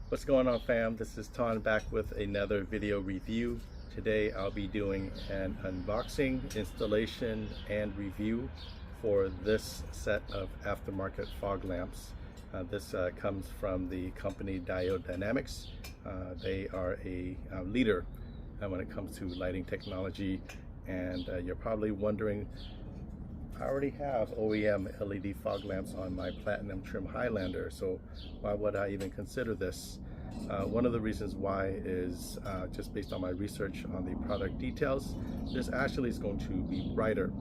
What's going on, fam? This is Thanh back with another video review. Today I'll be doing an unboxing, installation, and review for this set of aftermarket fog lamps. This comes from the company Diode Dynamics. They are a leader when it comes to lighting technology, and you're probably wondering, I already have OEM LED fog lamps on my platinum trim Highlander, so why would I even consider this? One of the reasons why is just based on my research on the product details. This actually is going to be brighter.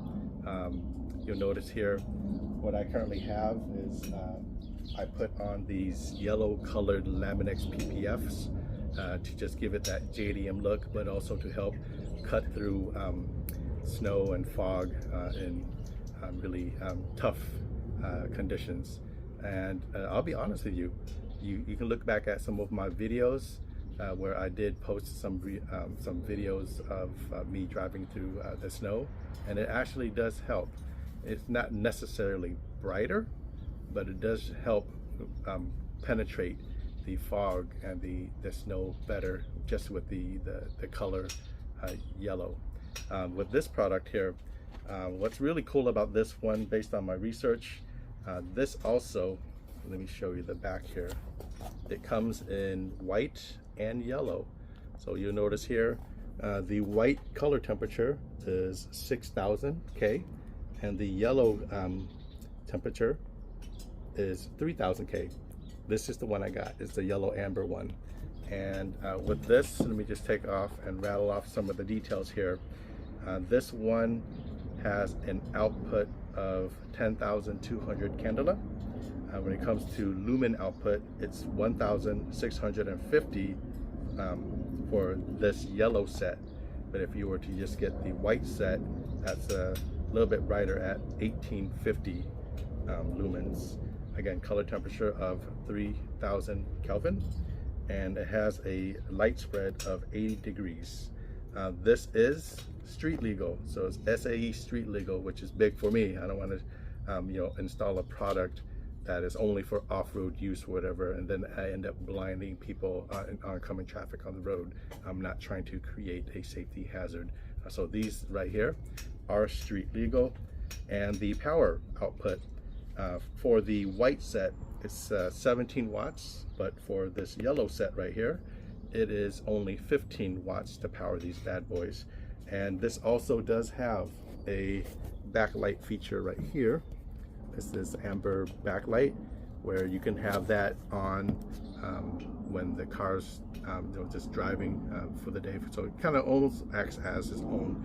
You'll notice here what I currently have is I put on these yellow colored Laminex PPFs to just give it that JDM look, but also to help cut through snow and fog in really tough conditions. And I'll be honest with you, you can look back at some of my videos where I did post some videos of me driving through the snow, and it actually does help. It's not necessarily brighter, but it does help penetrate the fog and the snow better just with the color yellow. With this product here, what's really cool about this one, based on my research, this also, let me show you the back here. It comes in white and yellow. So you'll notice here, the white color temperature is 6,000 K, and the yellow temperature is 3,000 K. This is the one I got. It's the yellow amber one. And with this, let me just take off and rattle off some of the details here. This one has an output of 10,200 candela. When it comes to lumen output, it's 1,650 for this yellow set. But if you were to just get the white set, that's a little bit brighter at 1,850 lumens. Again, color temperature of 3,000 Kelvin, and it has a light spread of 80 degrees. This is street legal, so it's SAE street legal, which is big for me. I don't want to install a product that is only for off-road use or whatever, and then I end up blinding people in oncoming traffic on the road. I'm not trying to create a safety hazard. So these right here are street legal. And the power output for the white set, it's 17 watts, but for this yellow set right here, it is only 15 watts to power these bad boys. And this also does have a backlight feature right here. This is amber backlight, where you can have that on when the car's just driving for the day. So it kind of almost acts as its own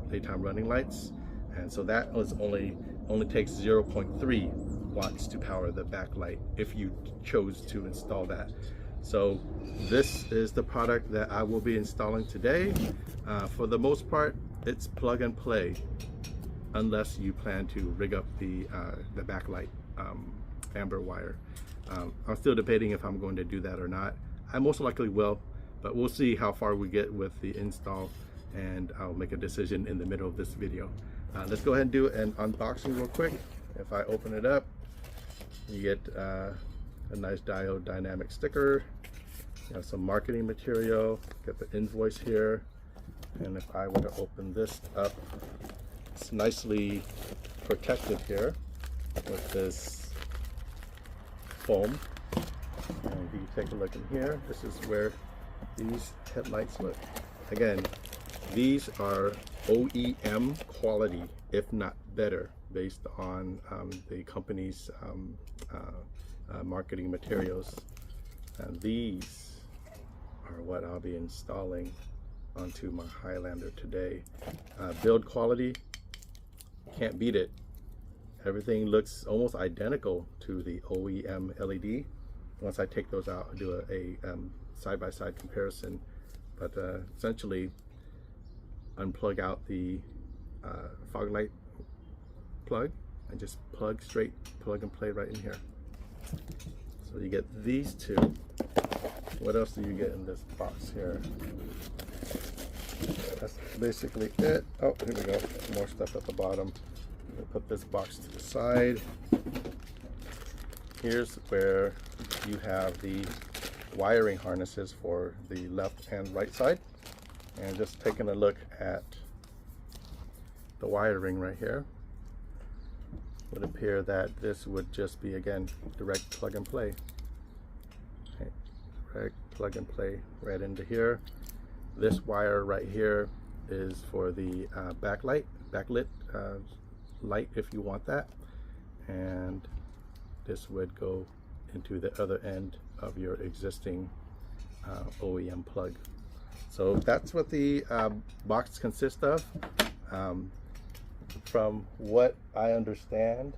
daytime running lights. And so that was only takes 0.3 watts to power the backlight if you chose to install that. So this is the product that I will be installing today. For the most part, it's plug and play, unless you plan to rig up the backlight amber wire. I'm still debating if I'm going to do that or not. I most likely will, but we'll see how far we get with the install, and I'll make a decision in the middle of this video. Let's go ahead and do an unboxing real quick. If I open it up, you get a nice Diode Dynamics sticker. You have some marketing material, get the invoice here, and if I were to open this up, it's nicely protected here with this foam. And if you take a look in here, this is where these headlights look. Again, these are OEM quality, if not better, based on the company's marketing materials. And these are what I'll be installing onto my Highlander today. Build quality, can't beat it. Everything looks almost identical to the OEM LED. Once I take those out, I'll do a side-by-side comparison. But essentially, unplug out the fog light plug and just plug and play right in here. So you get these two. What else do you get in this box here? That's basically it. Oh, here we go. More stuff at the bottom. I'm gonna put this box to the side. Here's where you have the wiring harnesses for the left and right side. And just taking a look at the wiring right here, would appear that this would just be, again, direct plug and play. Okay. Direct plug and play right into here. This wire right here is for the backlit light if you want that, and this would go into the other end of your existing OEM plug. So that's what the box consists of. From what I understand,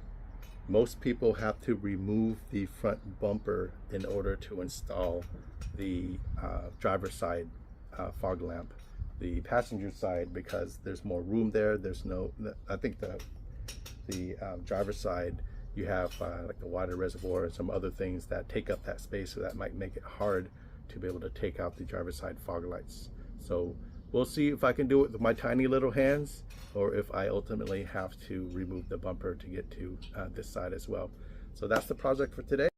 most people have to remove the front bumper in order to install the driver's side fog lamp. The passenger side, because there's more room there, there's no, I think the driver's side, you have like the water reservoir and some other things that take up that space, so that might make it hard to be able to take out the driver's side fog lights. So we'll see if I can do it with my tiny little hands, or if I ultimately have to remove the bumper to get to this side as well. So that's the project for today.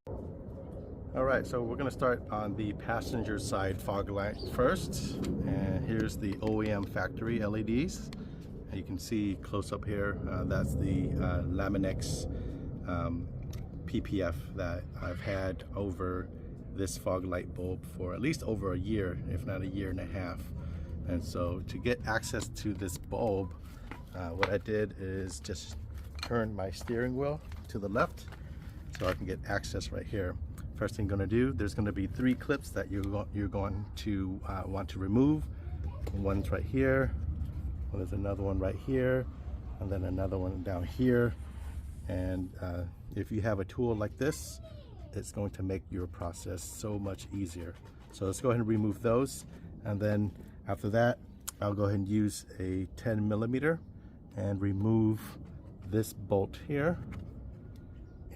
All right, so we're gonna start on the passenger side fog light first. And here's the OEM factory LEDs. And you can see close up here, that's the Laminex PPF that I've had over this fog light bulb for at least over a year, if not a year and a half. And so to get access to this bulb, what I did is just turn my steering wheel to the left so I can get access right here. First thing I'm going to do, there's going to be 3 clips that you're going to want to remove. One's right here, there's another one right here, and then another one down here. And if you have a tool like this, it's going to make your process so much easier. So let's go ahead and remove those, and then after that I'll go ahead and use a 10mm and remove this bolt here.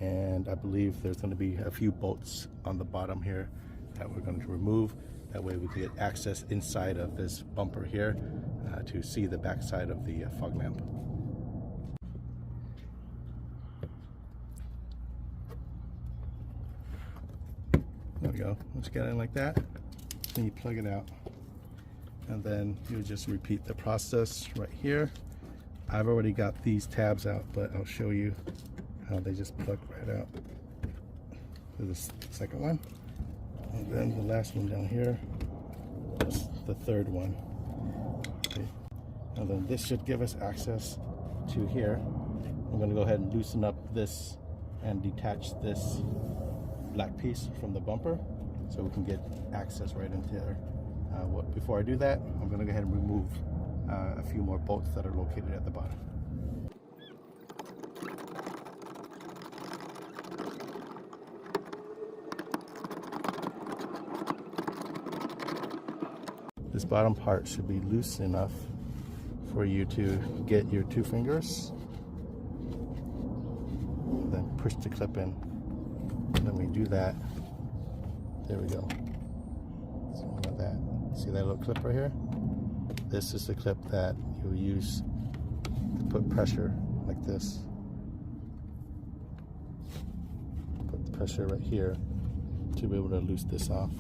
And I believe there's going to be a few bolts on the bottom here that we're going to remove. That way we can get access inside of this bumper here to see the back side of the fog lamp. There we go. Let's get it like that. Then you plug it out. And then you just repeat the process right here. I've already got these tabs out, but I'll show you how they just plug right out. This second one, and then the last one down here, the third one. Okay. And then this should give us access to here. I'm going to go ahead and loosen up this and detach this black piece from the bumper so we can get access right into there. Before I do that, I'm going to go ahead and remove a few more bolts that are located at the bottom. This bottom part should be loose enough for you to get your 2 fingers, and then push the clip in. And then we do that. There we go. So like that. See that little clip right here? This is the clip that you'll use to put pressure like this. Put the pressure right here to be able to loose this off.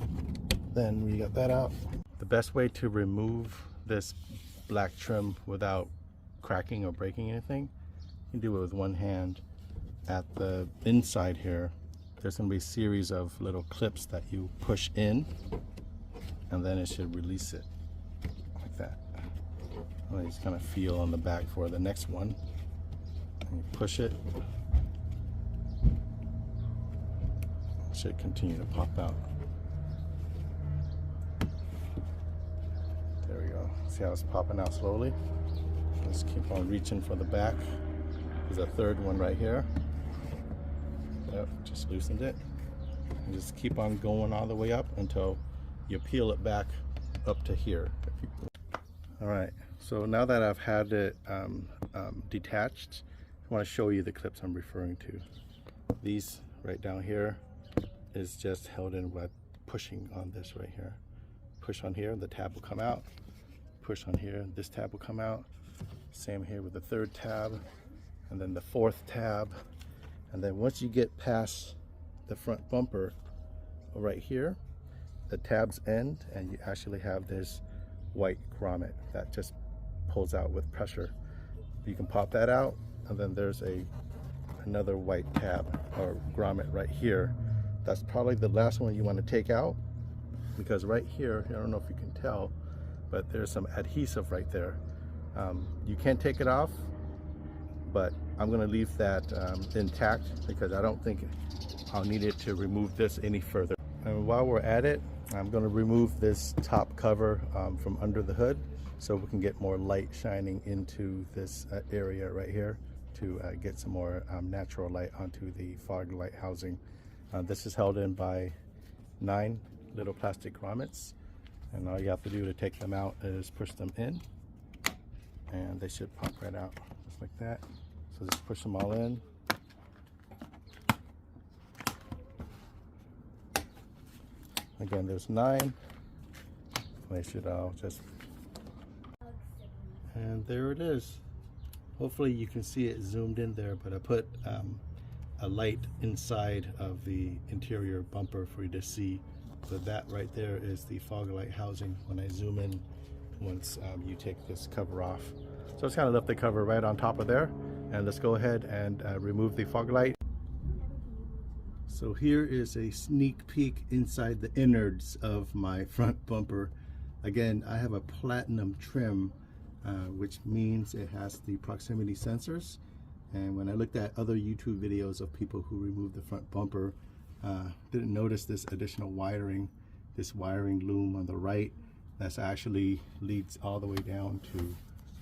Then we got that out. The best way to remove this black trim without cracking or breaking anything, you can do it with one hand. At the inside here, there's going to be a series of little clips that you push in, and then it should release it like that. And you just kind of feel on the back for the next one, and you push it. It should continue to pop out. There we go. See how it's popping out slowly? Let's keep on reaching for the back. There's a third one right here. Yep, just loosened it. And just keep on going all the way up until you peel it back up to here. All right, so now that I've had it detached, I want to show you the clips I'm referring to. These right down here is just held in by pushing on this right here. Push on here, the tab will come out. Push on here, this tab will come out. Same here with the third tab, and then the fourth tab. And then once you get past the front bumper right here, the tabs end, and you actually have this white grommet that just pulls out with pressure. You can pop that out, and then there's another white tab or grommet right here. That's probably the last one you want to take out, because right here, I don't know if you can tell, but there's some adhesive right there. You can take it off, but I'm going to leave that intact because I don't think I'll need it to remove this any further. And while we're at it, I'm going to remove this top cover from under the hood so we can get more light shining into this area right here to get some more natural light onto the fog light housing. This is held in by 9 little plastic grommets, and all you have to do to take them out is push them in, and they should pop right out just like that. So just push them all in. Again, there's 9. They should all just, and there it is. Hopefully you can see it zoomed in there, but I put a light inside of the interior bumper for you to see. So that right there is the fog light housing when I zoom in once you take this cover off. So just kind of left the cover right on top of there, and let's go ahead and remove the fog light. So here is a sneak peek inside the innards of my front bumper. Again, I have a platinum trim, which means it has the proximity sensors. And when I looked at other YouTube videos of people who removed the front bumper, didn't notice this additional wiring, this wiring loom on the right. That's actually leads all the way down to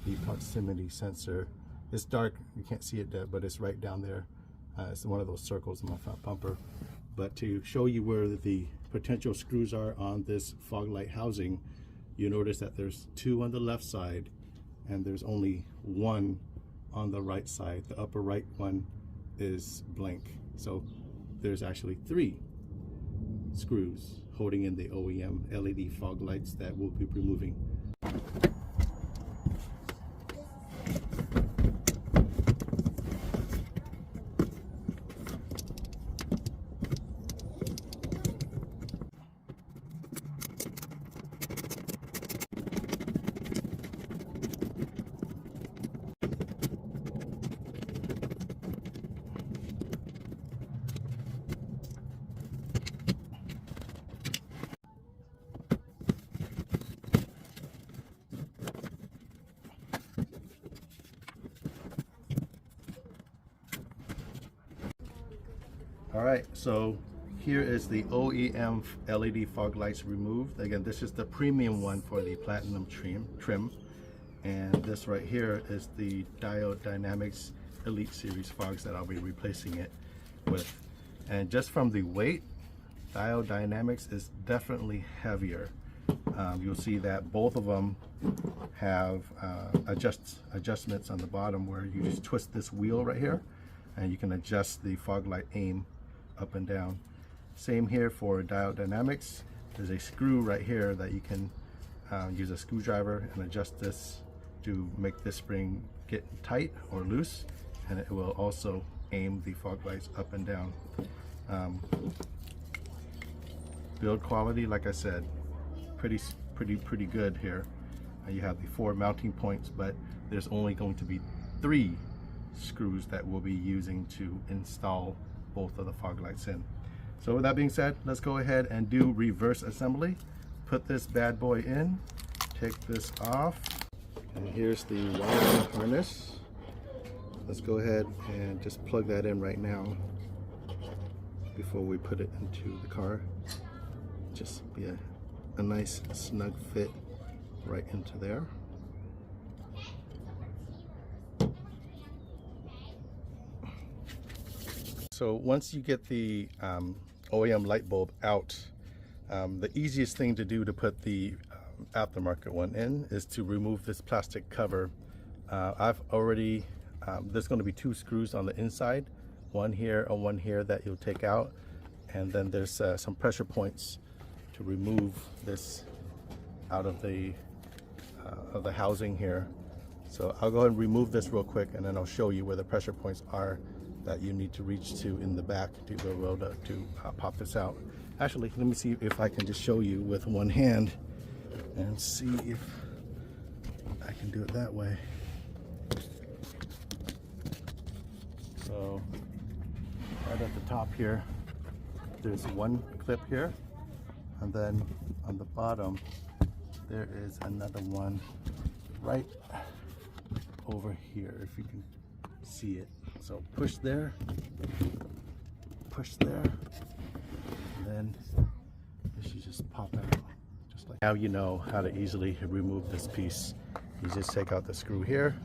the proximity sensor. It's dark, you can't see it there, but it's right down there. It's one of those circles in my front bumper. But to show you where the potential screws are on this fog light housing, you notice that there's 2 on the left side and there's only 1 on the right side. The upper right one is blank. So there's actually 3 screws holding in the OEM LED fog lights that we'll be removing. Alright, so here is the OEM LED fog lights removed. Again, this is the premium one for the platinum trim. And this right here is the Diode Dynamics Elite Series fogs that I'll be replacing it with. And just from the weight, Diode Dynamics is definitely heavier. You'll see that both of them have adjustments on the bottom where you just twist this wheel right here and you can adjust the fog light aim up and down. Same here for Diode Dynamics. There's a screw right here that you can use a screwdriver and adjust this to make this spring get tight or loose, and it will also aim the fog lights up and down. Build quality, like I said, pretty good here. You have the 4 mounting points, but there's only going to be 3 screws that we'll be using to install both of the fog lights in. So with that being said, let's go ahead and do reverse assembly. Put this bad boy in, take this off, and here's the wiring harness. Let's go ahead and just plug that in right now before we put it into the car. Just be a nice snug fit right into there. So once you get the OEM light bulb out, the easiest thing to do to put the aftermarket one in is to remove this plastic cover. I've already, there's going to be 2 screws on the inside, one here and one here that you'll take out, and then there's some pressure points to remove this out of the housing here. So I'll go ahead and remove this real quick, and then I'll show you where the pressure points are that you need to reach to in the back to be able to pop this out. Actually, let me see if I can just show you with one hand and see if I can do it that way. So right at the top here, there's one clip here, and then on the bottom there is another one right over here, if you can see it. So push there, and then this should just pop out just like. Now you know how to easily remove this piece. You just take out the screw here,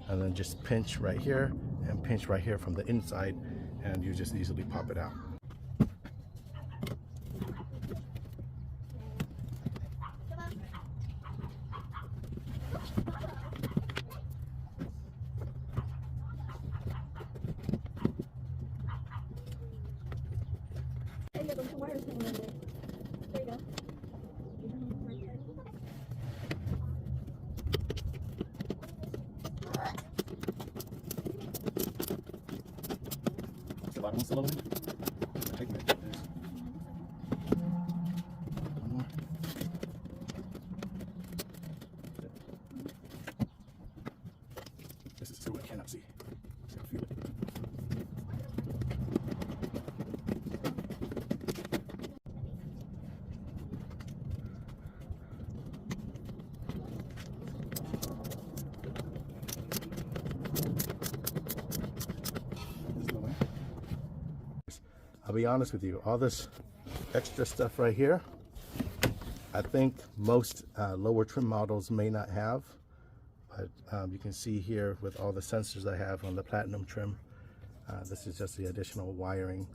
and then just pinch right here and pinch right here from the inside, and you just easily pop it out. This is still what I cannot see. So feel it. I'll be honest with you, all this extra stuff right here, I think most lower trim models may not have, but you can see here with all the sensors I have on the Platinum trim, this is just the additional wiring,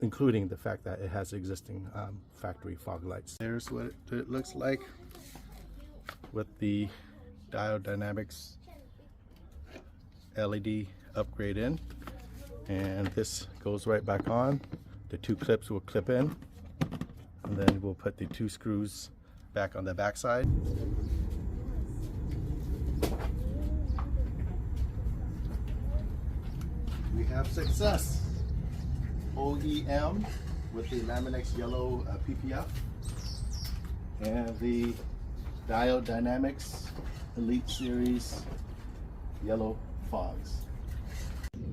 including the fact that it has existing factory fog lights. There's what it looks like with the Diode Dynamics LED upgrade in. And this goes right back on. The two clips will clip in, and then we'll put the two screws back on the back side. We have success. OEM with the Laminex yellow PPF and the Diode Dynamics Elite Series yellow fogs.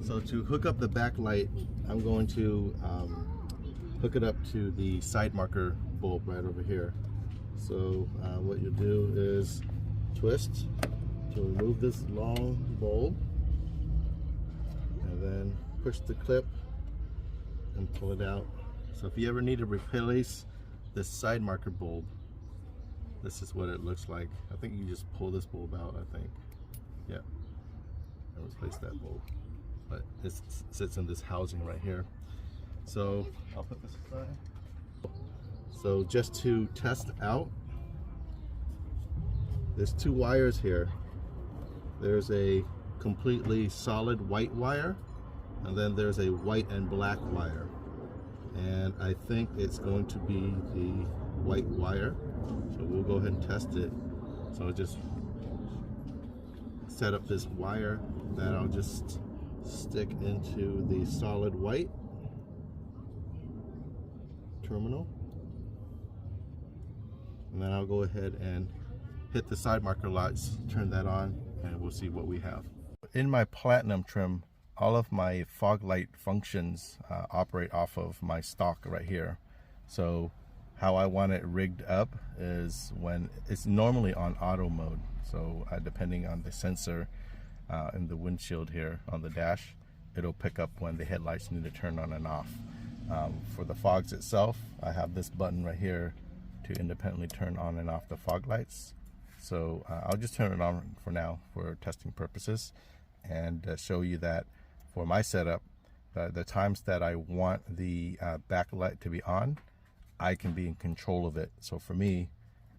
So to hook up the backlight, I'm going to hook it up to the side marker bulb right over here. So what you do is twist to remove this long bulb, and then push the clip and pull it out. So if you ever need to replace this side marker bulb, this is what it looks like. I think you just pull this bulb out, I think. Yeah, and replace that bulb. But it sits in this housing right here. So I'll put this aside. So just to test out, there's two wires here. There's a completely solid white wire, and then there's a white and black wire. And I think it's going to be the white wire. So we'll go ahead and test it. So I'll just set up this wire that I'll just stick into the solid white terminal, and then I'll go ahead and hit the side marker lights, turn that on, and we'll see what we have. In my Platinum trim, all of my fog light functions operate off of my stock right here. So how I want it rigged up is when it's normally on auto mode, so depending on the sensor in the windshield here on the dash, it'll pick up when the headlights need to turn on and off. For the fogs itself, I have this button right here to independently turn on and off the fog lights. So I'll just turn it on for now for testing purposes, and show you that for my setup, the times that I want the backlight to be on, I can be in control of it. So for me,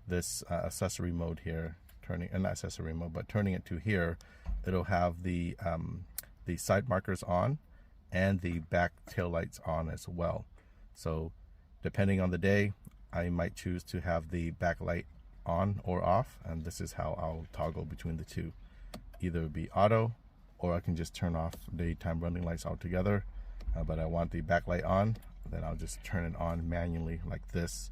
this accessory mode here, not accessory mode, but turning it to here, it'll have the side markers on and the back tail lights on as well. So depending on the day, I might choose to have the backlight on or off, and this is how I'll toggle between the two. Either be auto, or I can just turn off daytime running lights altogether, but I want the backlight on, then I'll just turn it on manually like this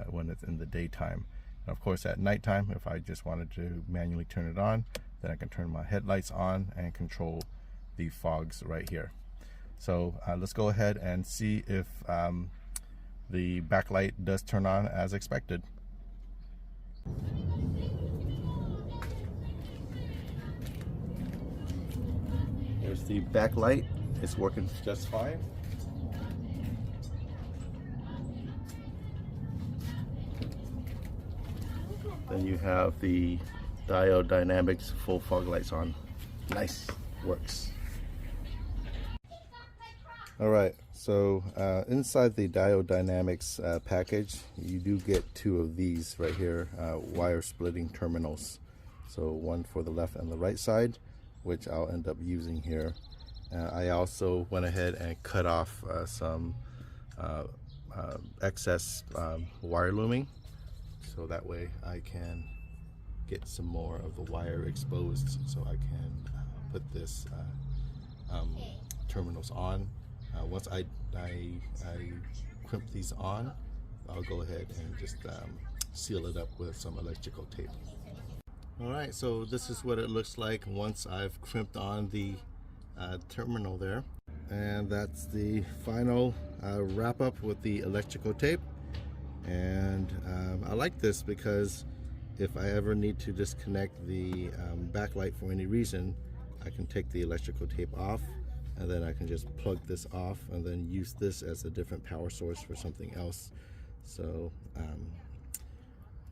when it's in the daytime. And of course at nighttime, if I just wanted to manually turn it on, then I can turn my headlights on and control the fogs right here. So let's go ahead and see if the backlight does turn on as expected. Here's the backlight. It's working just fine. Then you have the Diode Dynamics full fog lights on. Nice, works. Alright, so inside the Diode Dynamics package, you do get two of these right here, wire splitting terminals. So one for the left and the right side, which I'll end up using here. I also went ahead and cut off some excess wire looming, so that way I can get some more of the wire exposed, so I can put this terminals on. Once I crimp these on, I'll go ahead and just seal it up with some electrical tape. Alright, so this is what it looks like once I've crimped on the terminal there. And that's the final wrap up with the electrical tape. And I like this because if I ever need to disconnect the backlight for any reason, I can take the electrical tape off, and then I can just plug this off and then use this as a different power source for something else. So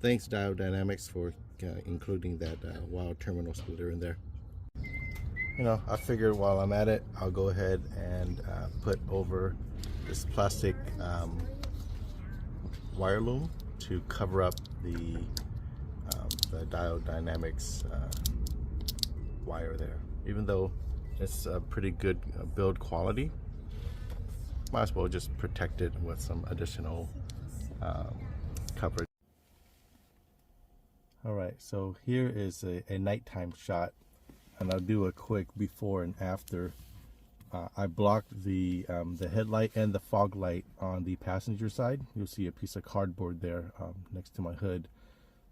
thanks Diode Dynamics for including that wild terminal splitter in there. You know, I figured while I'm at it, I'll go ahead and put over this plastic wire loom to cover up the Diode Dynamics wire there. Even though it's a pretty good build quality, might as well just protect it with some additional coverage. Alright, so here is a nighttime shot, and I'll do a quick before and after. I blocked the headlight and the fog light on the passenger side. You'll see a piece of cardboard there next to my hood.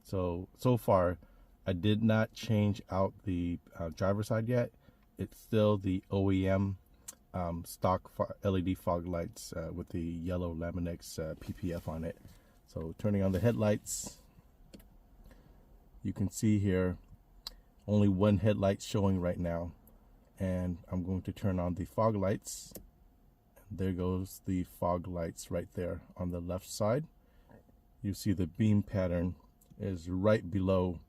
So far, I did not change out the driver's side yet. It's still the OEM stock LED fog lights with the yellow Laminex PPF on it. So turning on the headlights, you can see here only one headlight showing right now, and I'm going to turn on the fog lights. There goes the fog lights right there on the left side. You see the beam pattern is right below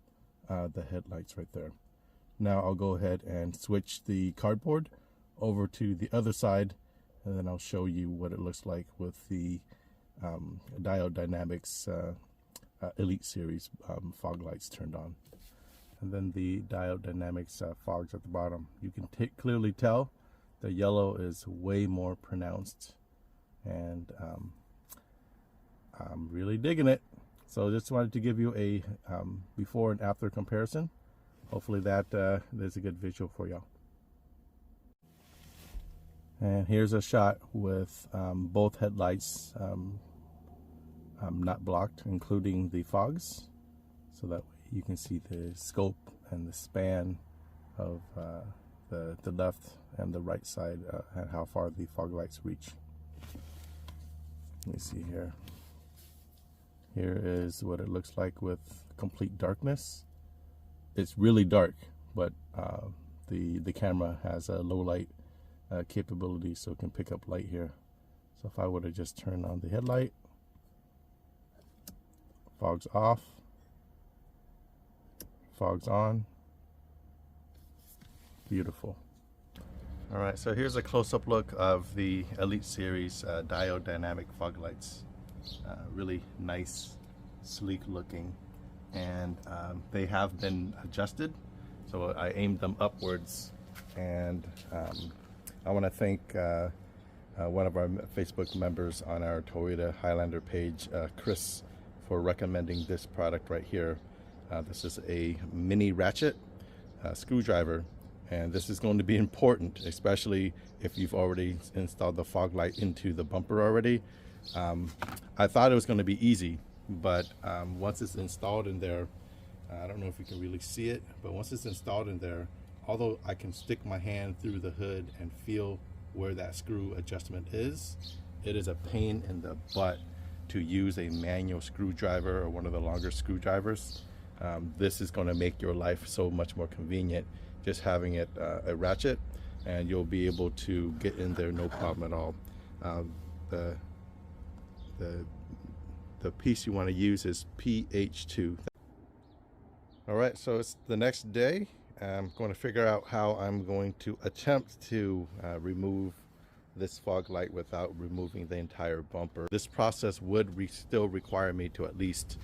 the headlights right there. Now I'll go ahead and switch the cardboard over to the other side, and then I'll show you what it looks like with the Diode Dynamics Elite Series fog lights turned on. And then the Diode Dynamics fogs at the bottom. You can clearly tell the yellow is way more pronounced, and I'm really digging it. So just wanted to give you a before and after comparison. Hopefully that is a good visual for y'all. And here's a shot with both headlights not blocked, including the fogs, so that way you can see the scope and the span of the left and the right side and how far the fog lights reach. Let me see here. Here is what it looks like with complete darkness. It's really dark, but the camera has a low light capability, so it can pick up light here. So if I were to just turn on the headlight, fog's off, fog's on. Beautiful. All right, so here's a close-up look of the Elite Series Diode Dynamic fog lights. Really nice, sleek looking, and they have been adjusted, so I aimed them upwards. And I want to thank one of our Facebook members on our Toyota Highlander page, Chris, for recommending this product right here. This is a mini ratchet screwdriver, And this is going to be important, especially if you've already installed the fog light into the bumper already. I thought it was going to be easy, but once it's installed in there, I don't know if you can really see it, but once it's installed in there, although I can stick my hand through the hood and feel where that screw adjustment is, it is a pain in the butt to use a manual screwdriver or one of the longer screwdrivers. This is going to make your life so much more convenient, just having it a ratchet, and you'll be able to get in there no problem at all. The piece you want to use is PH2. All right, so it's the next day. I'm going to figure out how I'm going to attempt to remove this fog light without removing the entire bumper. This process would still require me to at least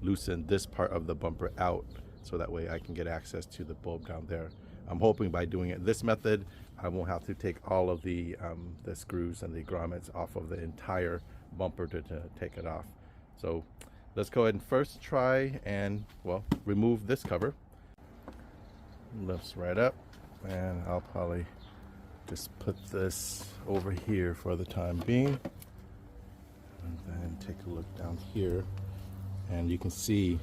loosen this part of the bumper out, so that way I can get access to the bulb down there. I'm hoping by doing it this method, I won't have to take all of the screws and the grommets off of the entire bumper to take it off. So let's go ahead and first try and, well, remove this cover. Lifts right up, and I'll probably just put this over here for the time being, and then take a look down here, and you can see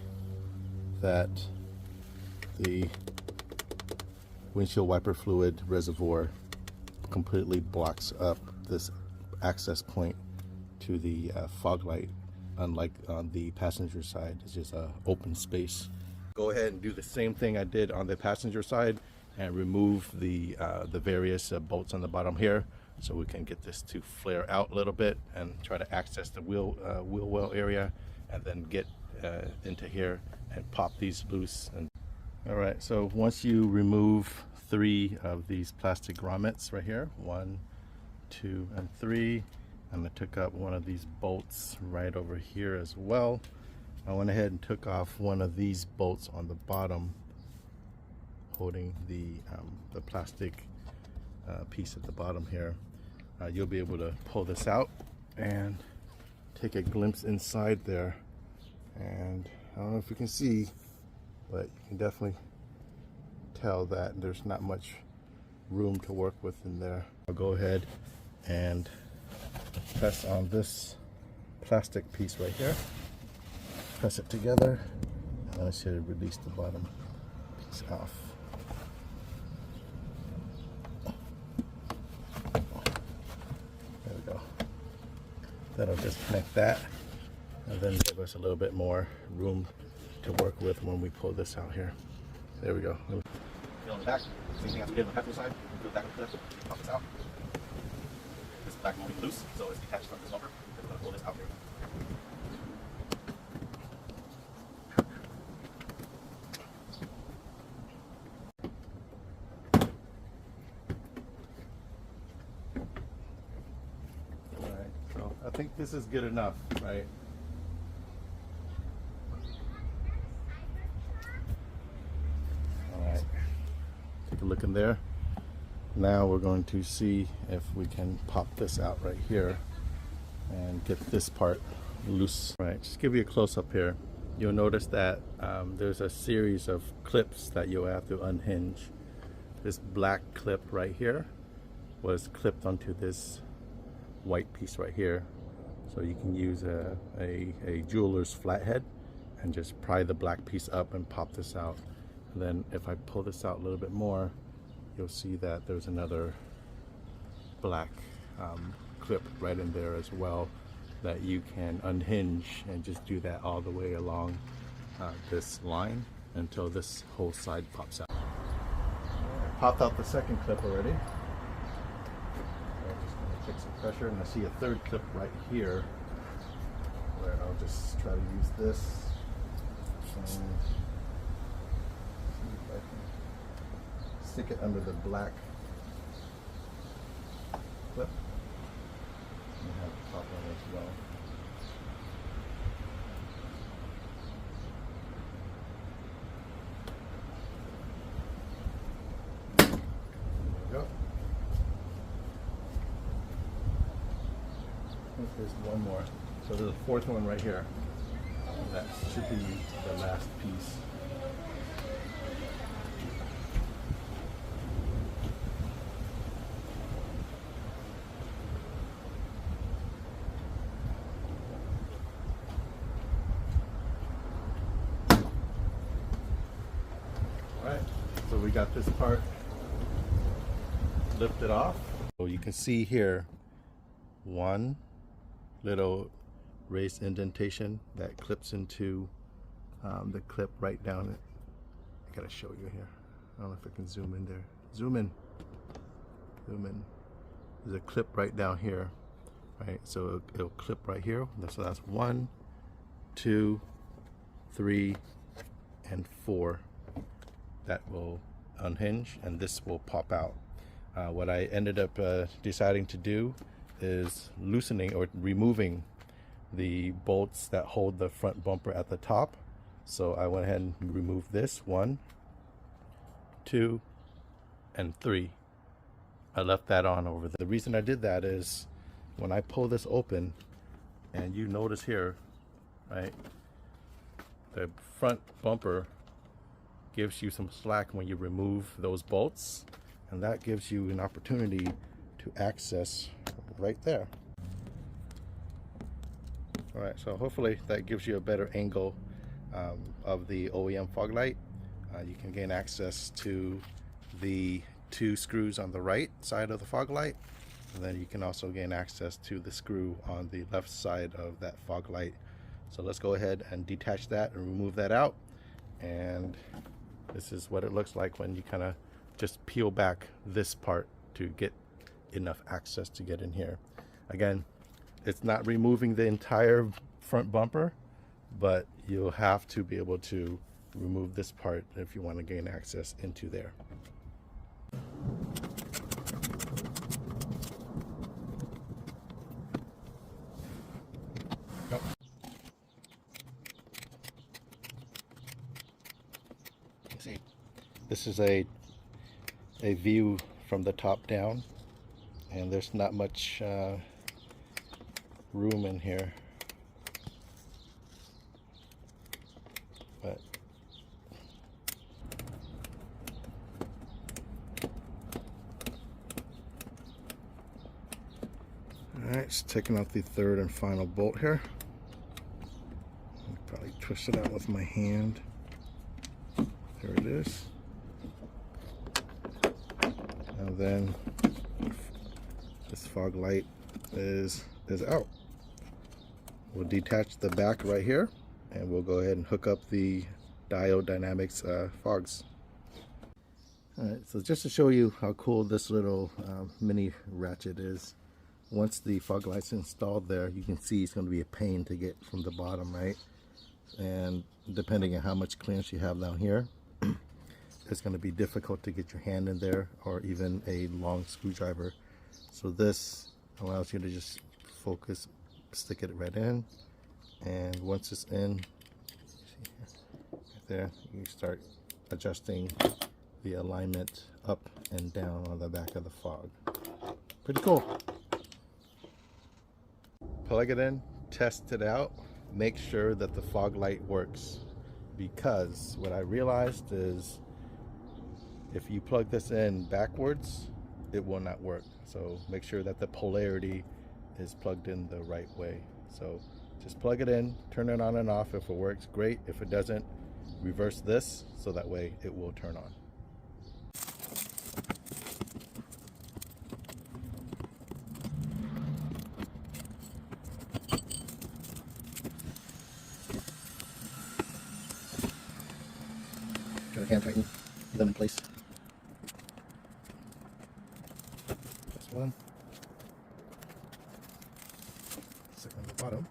that the windshield wiper fluid reservoir completely blocks up this access point to the fog light, unlike on the passenger side. It's just an open space. Go ahead and do the same thing I did on the passenger side and remove the various bolts on the bottom here, so we can get this to flare out a little bit and try to access the wheel well area, and then get into here and pop these loose. And all right, so once you remove 3 of these plastic grommets right here, 1, 2, and 3, and I took up one of these bolts right over here as well. I went ahead and took off one of these bolts on the bottom, holding the plastic piece at the bottom here. You'll be able to pull this out and take a glimpse inside there. And I don't know if you can see, but you can definitely tell that there's not much room to work with in there. I'll go ahead and press on this plastic piece right here. Press it together, and I should release the bottom piece off. There we go. That'll just connect that, and then give us a little bit more room to work with when we pull this out here. There we go. On the back, same thing as we did on the passenger side. Do it back with this, pop this out. This back won't be loose, so it's detached from this bumper. We're going to pull this out here. I think this is good enough, right? All right, take a look in there. Now we're going to see if we can pop this out right here and get this part loose. All right, just give you a close-up here. You'll notice that there's a series of clips that you'll have to unhinge. This black clip right here was clipped onto this white piece right here. So you can use a jeweler's flathead and just pry the black piece up and pop this out. And then if I pull this out a little bit more, you'll see that there's another black clip right in there as well that you can unhinge, and just do that all the way along this line until this whole side pops out. Popped out the second clip already. Take some pressure, and I see a third clip right here where I'll just try to use this and see if I can stick it under the black clip and have the top one as well. There we go. There's one more, so there's a fourth one right here. That should be the last piece. we got this part lifted off. So you can see here one little raised indentation that clips into the clip right down it. I gotta show you here. I don't know if I can zoom in there. Zoom in. Zoom in. There's a clip right down here, right? So it'll clip right here. So that's 1, 2, 3, and 4. That will unhinge, and this will pop out. What I ended up deciding to do is loosening or removing the bolts that hold the front bumper at the top. So I went ahead and removed this 1, 2, and 3. I left that on over there. The reason I did that is when I pull this open, and you notice here, right, the front bumper gives you some slack when you remove those bolts, and that gives you an opportunity to access right there. All right, so hopefully that gives you a better angle of the OEM fog light. You can gain access to the 2 screws on the right side of the fog light, and then you can also gain access to the screw on the left side of that fog light. So let's go ahead and detach that and remove that out, and this is what it looks like when you kind of just peel back this part to get enough access to get in here. Again, it's not removing the entire front bumper, but you'll have to be able to remove this part if you want to gain access into there. Yep. See, this is a view from the top down, and there's not much room in here, but alright, it's taking out the 3rd and final bolt here. I'll probably twist it out with my hand. There it is. And then this fog light is out. We'll detach the back right here, and we'll go ahead and hook up the Diode Dynamics fogs. Alright, so just to show you how cool this little mini ratchet is, once the fog light's installed there, you can see it's going to be a pain to get from the bottom, right? And depending on how much clearance you have down here, it's going to be difficult to get your hand in there, or even a long screwdriver. So this allows you to just focus, stick it right in, and once it's in, see here, right there, you start adjusting the alignment up and down on the back of the fog. Pretty cool. Plug it in, test it out, make sure that the fog light works, because what I realized is if you plug this in backwards, it will not work. So make sure that the polarity is plugged in the right way. So just plug it in, turn it on and off. If it works, great. If it doesn't, reverse this so that way it will turn on. Got a hand tighten them in place. This one. Second on the bottom.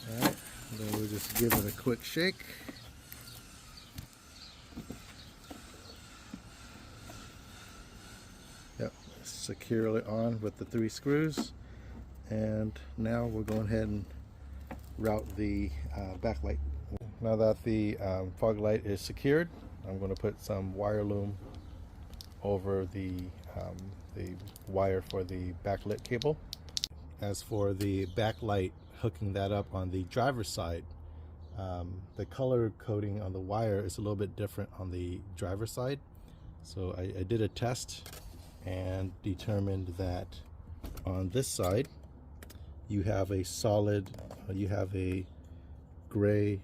Alright, then we'll just give it a quick shake. Yep, securely on with the 3 screws. And now we're going ahead and route the backlight. Now that the fog light is secured, I'm going to put some wire loom over the wire for the backlit cable. as for the backlight, hooking that up on the driver's side, the color coding on the wire is a little bit different on the driver's side. So I did a test and determined that on this side you have a solid, you have a gray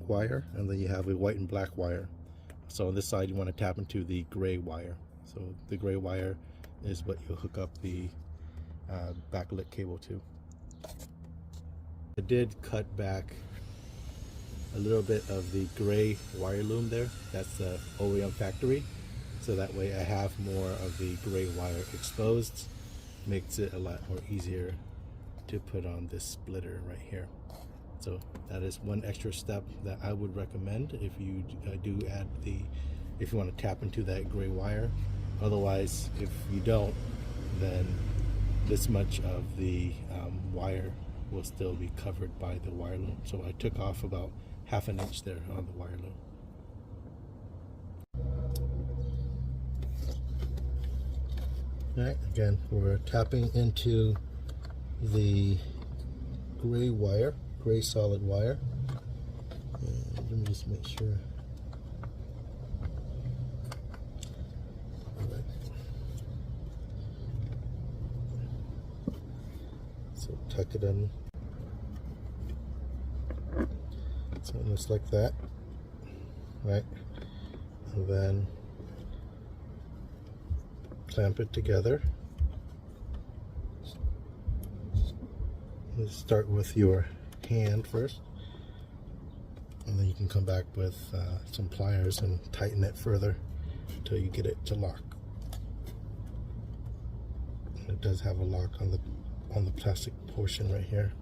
wire, and then you have a white and black wire. So on this side you want to tap into the gray wire. So the gray wire is what you'll hook up the backlit cable to. I did cut back a little bit of the gray wire loom there. That's the OEM factory. So that way I have more of the gray wire exposed. Makes it a lot more easier to put on this splitter right here. So that is one extra step that I would recommend if you do add if you want to tap into that gray wire. Otherwise, if you don't, then this much of the wire will still be covered by the wire loom. So I took off about ½ an inch there on the wire loom. Alright, again, we're tapping into the gray wire, gray solid wire. And let me just make sure. Alright. So tuck it in. So it looks like that, right? And then clamp it together. Let's start with your hand first, and then you can come back with some pliers and tighten it further until you get it to lock. And it does have a lock on the plastic portion right here.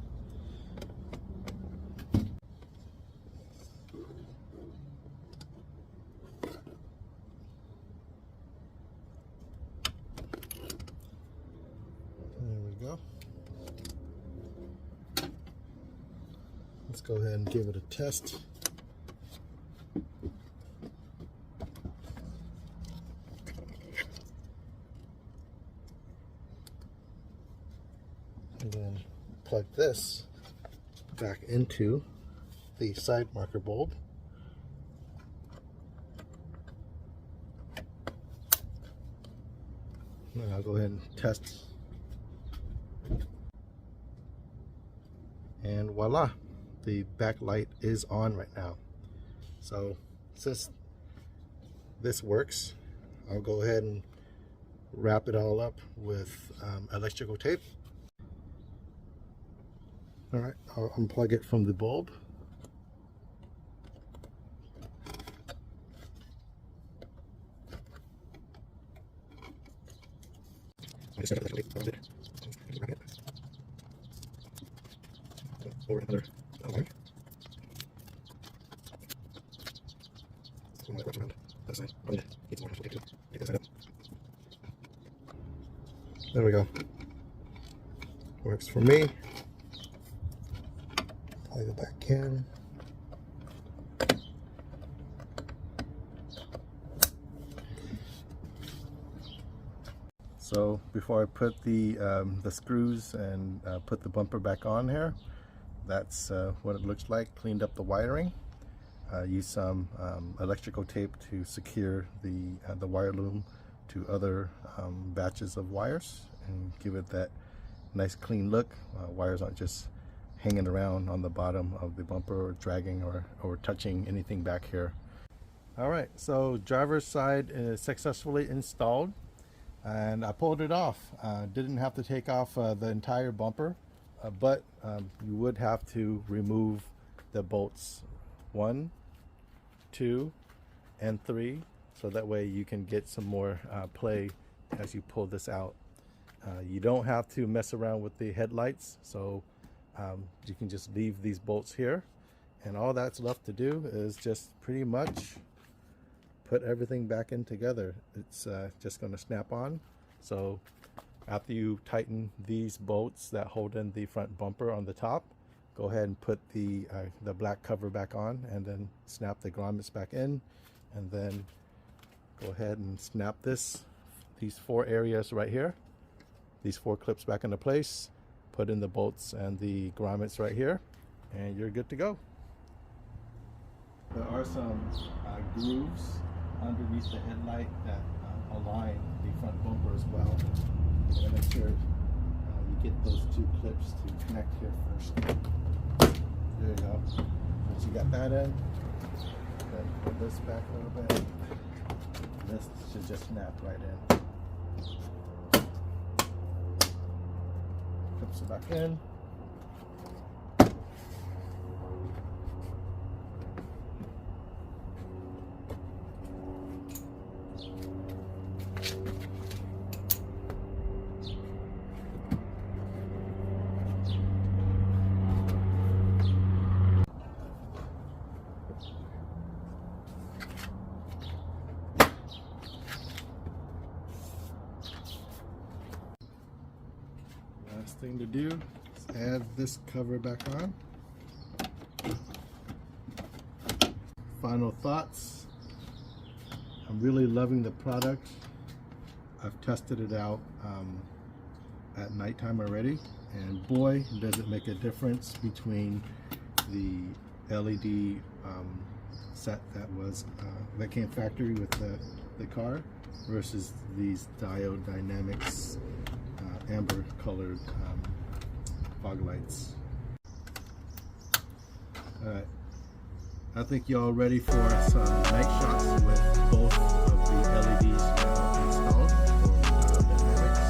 Let's go ahead and give it a test. And then plug this back into the side marker bulb. And I'll go ahead and test. And voila, the backlight is on right now. So since this works, I'll go ahead and wrap it all up with electrical tape. All right, I'll unplug it from the bulb. Or another wire. There we go. Works for me. Plug it back in. So before I put the screws and put the bumper back on here, that's what it looks like. Cleaned up the wiring. Used some electrical tape to secure the wire loom to other batches of wires and give it that nice clean look. Wires aren't just hanging around on the bottom of the bumper or dragging or touching anything back here. Alright, so driver's side is successfully installed, and I pulled it off. Didn't have to take off the entire bumper. But you would have to remove the bolts 1, 2, and 3, so that way you can get some more play as you pull this out. You don't have to mess around with the headlights, so you can just leave these bolts here, and all that's left to do is just pretty much put everything back in together. It's just going to snap on. So after you tighten these bolts that hold in the front bumper on the top, go ahead and put the black cover back on, and then snap the grommets back in, and then go ahead and snap these 4 areas right here. these 4 clips back into place, put in the bolts and the grommets right here, and you're good to go. There are some grooves underneath the headlight that align the front bumper as well. And make sure you get those 2 clips to connect here first. There you go. Once you got that in, then pull this back a little bit. This should just snap right in. Clips it back in. Last thing to do is add this cover back on. Final thoughts. I'm really loving the product. I've tested it out at nighttime already, and boy, does it make a difference between the LED set that came factory with the car versus these Diode Dynamics amber colored fog lights. Alright, I think y'all ready for some night shots with both of the LEDs now installed for Diode Dynamics.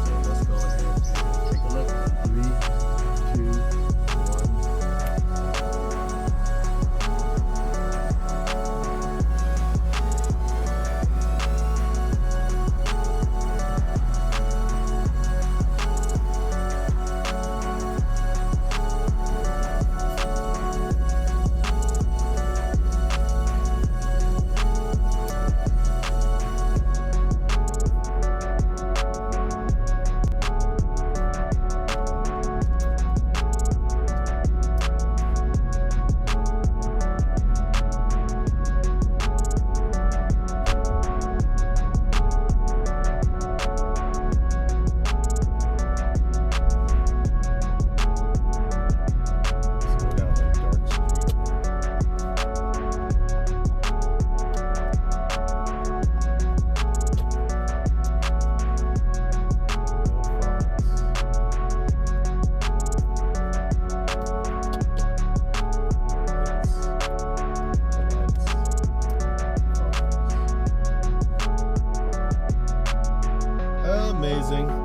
So let's go ahead and take a look. 3, 2, 1. Amazing.